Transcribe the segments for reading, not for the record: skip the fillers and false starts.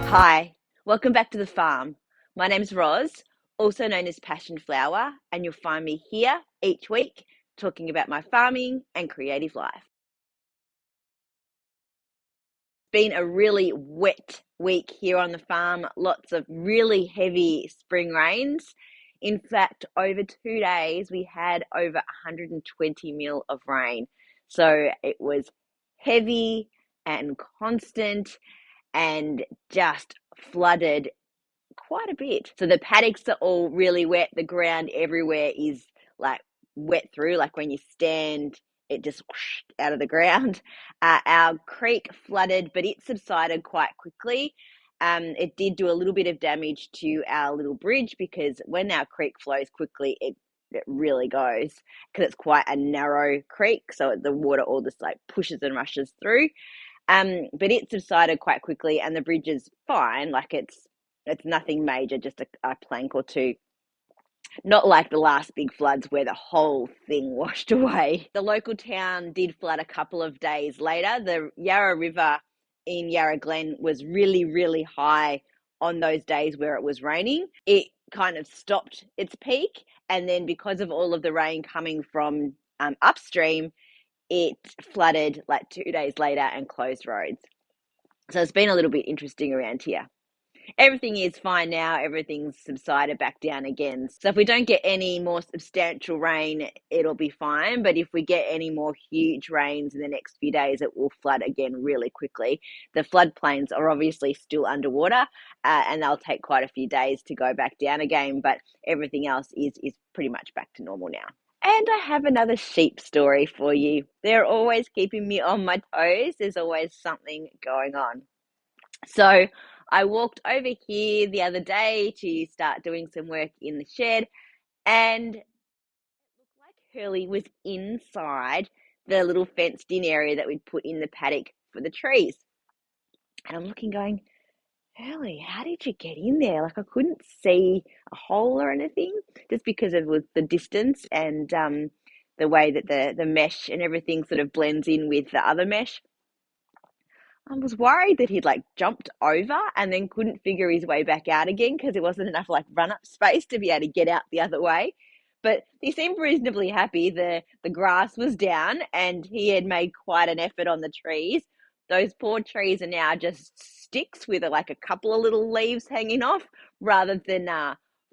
Hi, welcome back to the farm. My name's Roz, also known as Passion Flower, and you'll find me here each week talking about my farming and creative life. It's been a really wet week here on the farm, lots of really heavy spring rains. In fact, over 2 days, we had over 120 mil of rain. So it was heavy and constant and just flooded quite a bit. So the paddocks are all really wet. The ground everywhere is like wet through, like when you stand, it just whoosh out of the ground. Our creek flooded, but it subsided quite quickly. It did do a little bit of damage to our little bridge because when our creek flows quickly, it really goes because it's quite a narrow creek. So the water all just like pushes and rushes through. But it subsided quite quickly, and the bridge is fine. Like it's nothing major, just a plank or two. Not like the last big floods where the whole thing washed away. The local town did flood a couple of days later. The Yarra River in Yarra Glen was really, really high on those days where it was raining. It kind of stopped its peak, and then because of all of the rain coming from upstream, it flooded like 2 days later and closed roads. So it's been a little bit interesting around here. Everything is fine now. Everything's subsided back down again. So if we don't get any more substantial rain, it'll be fine. But if we get any more huge rains in the next few days, it will flood again really quickly. The floodplains are obviously still underwater, and they'll take quite a few days to go back down again. But everything else is pretty much back to normal now. And I have another sheep story for you. They're always keeping me on my toes. There's always something going on. So I walked over here the other day to start doing some work in the shed, and it looked like Hurley was inside the little fenced in area that we'd put in the paddock for the trees. And I'm looking going, Hurley, how did you get in there? Like I couldn't see a hole or anything just because of the distance and the way that the mesh and everything sort of blends in with the other mesh. I was worried that he'd like jumped over and then couldn't figure his way back out again because there wasn't enough like run up space to be able to get out the other way. But he seemed reasonably happy. The grass was down and he had made quite an effort on the trees. Those poor trees are now just sticks with like a couple of little leaves hanging off rather than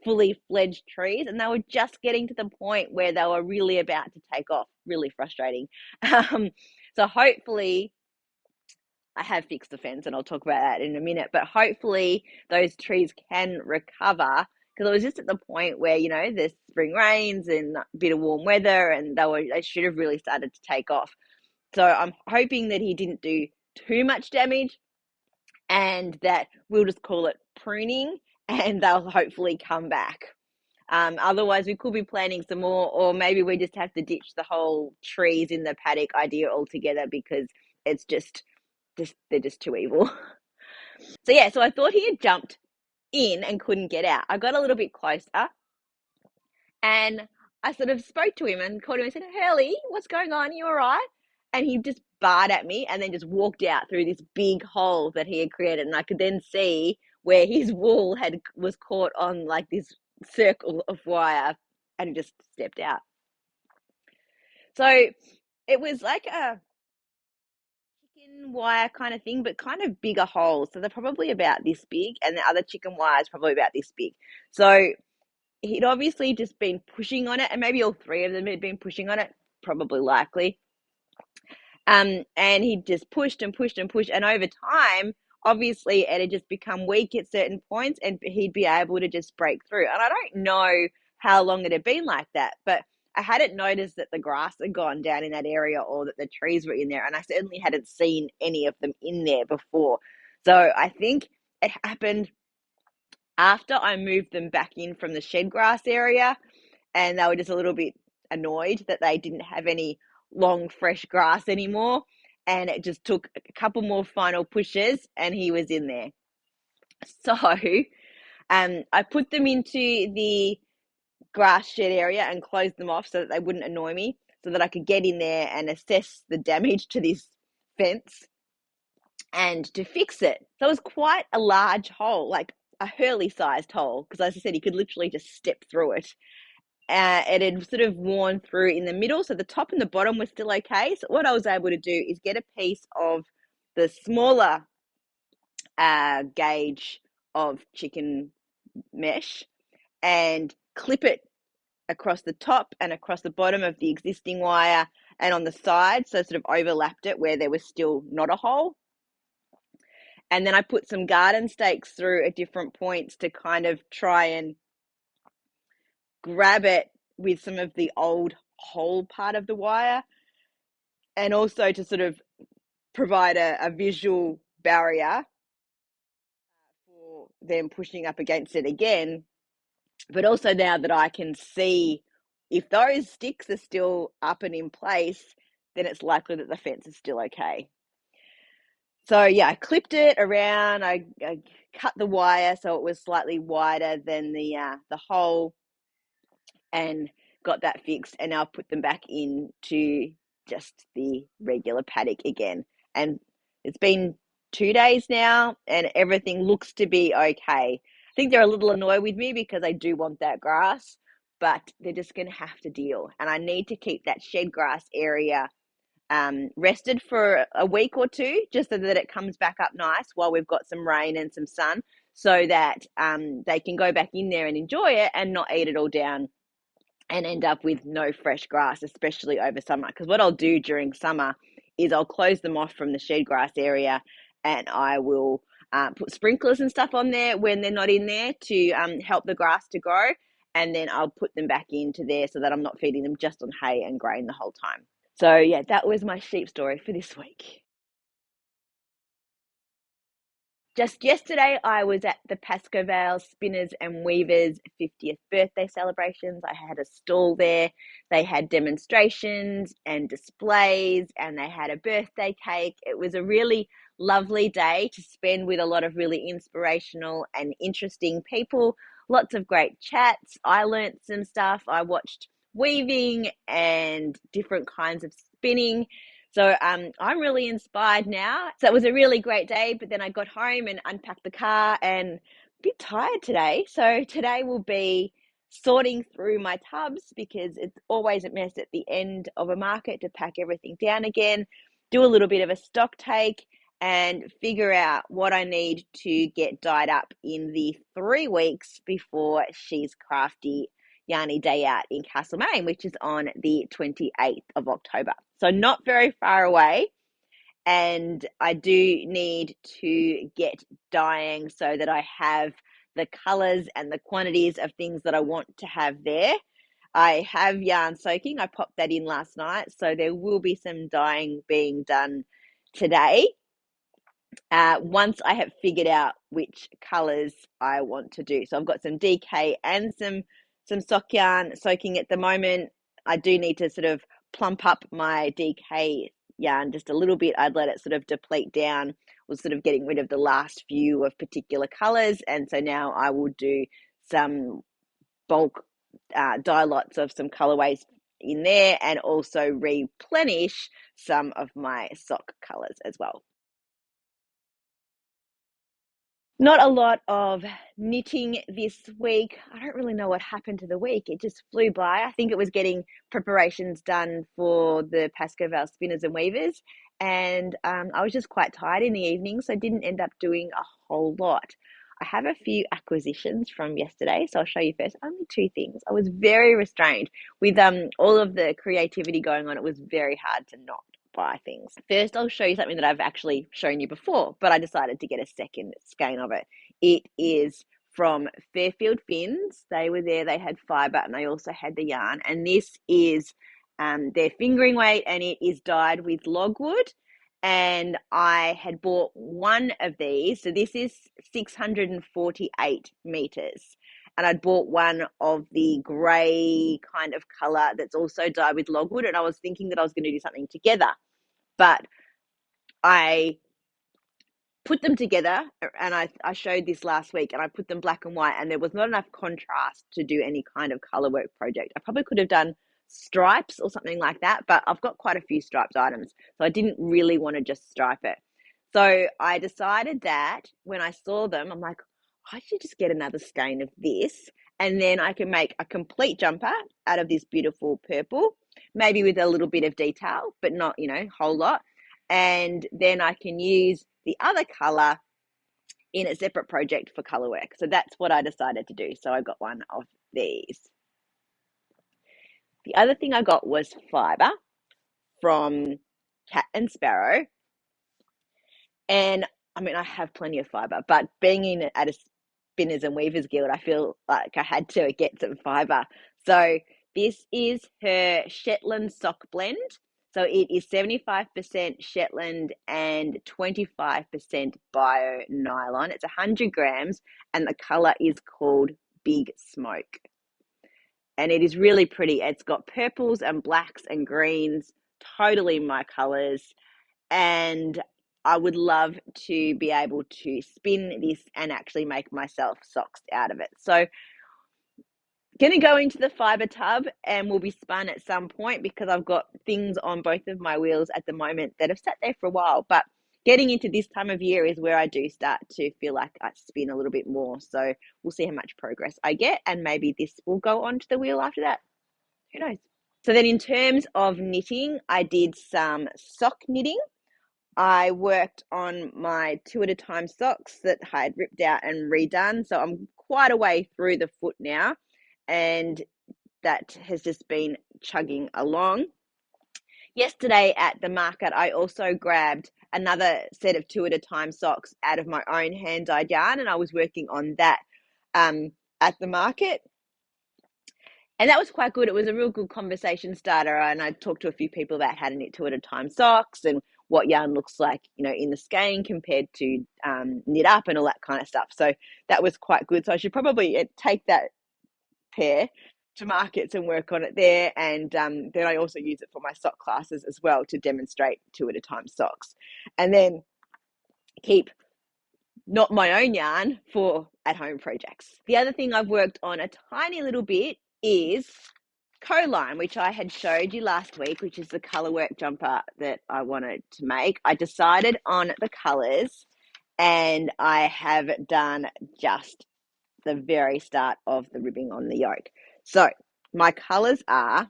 fully fledged trees. And they were just getting to the point where they were really about to take off. Really frustrating. So hopefully I have fixed the fence and I'll talk about that in a minute, but hopefully those trees can recover because it was just at the point where, the spring rains and a bit of warm weather and they should have really started to take off. So I'm hoping that he didn't do too much damage and that we'll just call it pruning and they'll hopefully come back. Otherwise, we could be planting some more, or maybe we just have to ditch the whole trees in the paddock idea altogether because it's just they're just too evil. So I thought he had jumped in and couldn't get out. I got a little bit closer and I sort of spoke to him and called him and said, Hurley, what's going on? Are you all right? And he just barred at me and then just walked out through this big hole that he had created. And I could then see where his wool was caught on like this circle of wire and he just stepped out. So it was like a chicken wire kind of thing, but kind of bigger holes. So they're probably about this big, and the other chicken wire is probably about this big. So he'd obviously just been pushing on it, and maybe all three of them had been pushing on it, probably likely. And he'd just pushed and pushed and pushed, and over time, obviously, it had just become weak at certain points, and he'd be able to just break through. And I don't know how long it had been like that, but I hadn't noticed that the grass had gone down in that area or that the trees were in there, and I certainly hadn't seen any of them in there before. So I think it happened after I moved them back in from the shed grass area, and they were just a little bit annoyed that they didn't have any long, fresh grass anymore. And it just took a couple more final pushes, and he was in there. So I put them into the grass shed area and closed them off so that they wouldn't annoy me, so that I could get in there and assess the damage to this fence. and to fix it. So it was quite a large hole, like a Hurley-sized hole, because as I said, you could literally just step through it. It had sort of worn through in the middle, so the top and the bottom were still okay. So what I was able to do is get a piece of the smaller gauge of chicken mesh and clip it across the top and across the bottom of the existing wire and on the side, so sort of overlapped it where there was still not a hole. And then I put some garden stakes through at different points to kind of try and grab it with some of the old hole part of the wire, and also to sort of provide a visual barrier for them pushing up against it again. But also now that I can see if those sticks are still up and in place, then it's likely that the fence is still okay. So yeah, I clipped it around. I cut the wire so it was slightly wider than the hole, and got that fixed. And now I've put them back into just the regular paddock again. And it's been 2 days now, and everything looks to be okay. I think they're a little annoyed with me because I do want that grass, but they're just going to have to deal. And I need to keep that shed grass area rested for a week or two, just so that it comes back up nice while we've got some rain and some sun, so that they can go back in there and enjoy it and not eat it all down and end up with no fresh grass, especially over summer. Because what I'll do during summer is I'll close them off from the shed grass area, and I will put sprinklers and stuff on there when they're not in there to help the grass to grow. And then I'll put them back into there so that I'm not feeding them just on hay and grain the whole time. So yeah, that was my sheep story for this week. Just yesterday, I was at the Pascoe Vale Spinners and Weavers 50th birthday celebrations. I had a stall there. They had demonstrations and displays, and they had a birthday cake. It was a really lovely day to spend with a lot of really inspirational and interesting people. Lots of great chats. I learnt some stuff. I watched weaving and different kinds of spinning. So I'm really inspired now. So it was a really great day, but then I got home and unpacked the car and a bit tired today. So today will be sorting through my tubs, because it's always a mess at the end of a market to pack everything down again, do a little bit of a stock take, and figure out what I need to get dyed up in the 3 weeks before She's Crafty Yarny Day Out in Castlemaine, which is on the 28th of October. So not very far away. And I do need to get dyeing so that I have the colours and the quantities of things that I want to have there. I have yarn soaking. I popped that in last night. So there will be some dyeing being done today. Once I have figured out which colours I want to do. So I've got some DK and some sock yarn soaking at the moment. I do need to sort of plump up my DK yarn just a little bit. I'd let it sort of deplete down, was sort of getting rid of the last few of particular colours. And so now I will do some bulk dye lots of some colorways in there, and also replenish some of my sock colours as well. Not a lot of knitting this week. I don't really know what happened to the week. It just flew by. I think it was getting preparations done for the Pascoe Vale Spinners and Weavers. And I was just quite tired in the evening, so I didn't end up doing a whole lot. I have a few acquisitions from yesterday, so I'll show you first. Only 2 things. I was very restrained with all of the creativity going on. It was very hard to not buy things. First, I'll show you something that I've actually shown you before, but I decided to get a second skein of it. It is from Fairfield Fins. They were there, they had fibre, and they also had the yarn. And this is their fingering weight, and it is dyed with logwood. And I had bought one of these. So this is 648 meters. And I'd bought one of the grey kind of colour that's also dyed with logwood, and I was thinking that I was going to do something together. But I put them together, and I showed this last week, and I put them black and white, and there was not enough contrast to do any kind of colour work project. I probably could have done stripes or something like that, but I've got quite a few striped items, so I didn't really want to just stripe it. So I decided that when I saw them, I'm like, I should just get another skein of this, and then I can make a complete jumper out of this beautiful purple, maybe with a little bit of detail, but not, whole lot. And then I can use the other color in a separate project for color work. So that's what I decided to do. So I got one of these. The other thing I got was fiber from Cat and Sparrow. And I mean, I have plenty of fiber, but being in at a Spinners and Weavers Guild, I feel like I had to get some fiber. So this is her Shetland sock blend. So it is 75% Shetland and 25% bio nylon. It's 100 grams, and the color is called Big Smoke. And it is really pretty. It's got purples and blacks and greens, totally my colors. And I would love to be able to spin this and actually make myself socks out of it. So going to go into the fiber tub and will be spun at some point because I've got things on both of my wheels at the moment that have sat there for a while. But getting into this time of year is where I do start to feel like I spin a little bit more. So we'll see how much progress I get, and maybe this will go onto the wheel after that. Who knows? So then in terms of knitting, I did some sock knitting. I worked on my 2 at a time socks that I had ripped out and redone. So I'm quite a way through the foot now, and that has just been chugging along. Yesterday at the market, I also grabbed another set of 2 at a time socks out of my own hand-dyed yarn, and I was working on that at the market. And that was quite good. It was a real good conversation starter. And I talked to a few people about how to knit 2 at a time socks and what yarn looks like, in the skein compared to knit up and all that kind of stuff. So that was quite good. So I should probably take that pair to markets and work on it there. And then I also use it for my sock classes as well to demonstrate 2 at a time socks. And then keep not my own yarn for at-home projects. The other thing I've worked on a tiny little bit is Co-Line, which I had showed you last week, which is the color work jumper that I wanted to make. I decided on the colors, and I have done just the very start of the ribbing on the yoke. So my colors are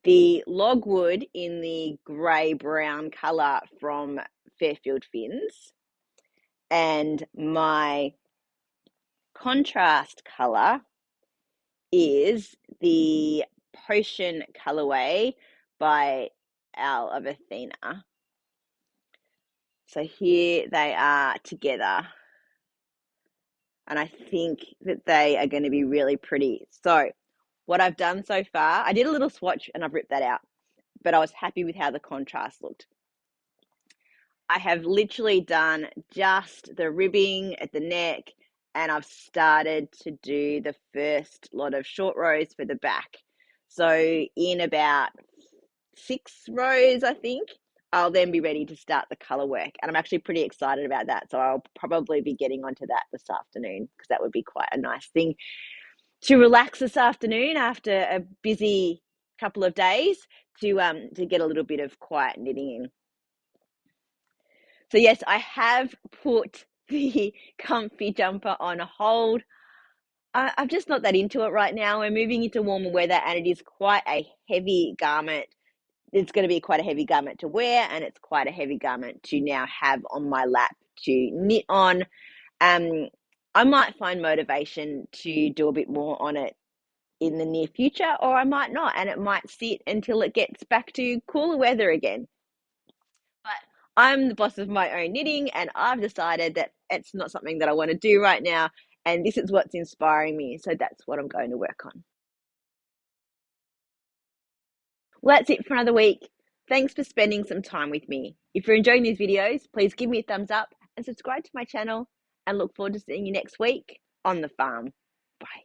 the logwood in the grey brown color from Fairfield Fins, and my contrast color is the Potion colorway by Al of Athena. So here they are together, and I think that they are going to be really pretty. So what I've done so far, I did a little swatch and I've ripped that out, but I was happy with how the contrast looked. I have literally done just the ribbing at the neck, and I've started to do the first lot of short rows for the back. So in about 6 rows, I think, I'll then be ready to start the color work. And I'm actually pretty excited about that. So I'll probably be getting onto that this afternoon, because that would be quite a nice thing to relax this afternoon after a busy couple of days, to get a little bit of quiet knitting in. So yes, I have put the comfy jumper on hold. I'm just not that into it right now. We're moving into warmer weather, and it is quite a heavy garment. It's going to be quite a heavy garment to wear, and it's quite a heavy garment to now have on my lap to knit on. I might find motivation to do a bit more on it in the near future, or I might not, and it might sit until it gets back to cooler weather again. But I'm the boss of my own knitting, and I've decided that it's not something that I want to do right now, and this is what's inspiring me, so that's what I'm going to work on. Well, that's it for another week. Thanks for spending some time with me. If you're enjoying these videos, please give me a thumbs up and subscribe to my channel, and look forward to seeing you next week on the farm. Bye.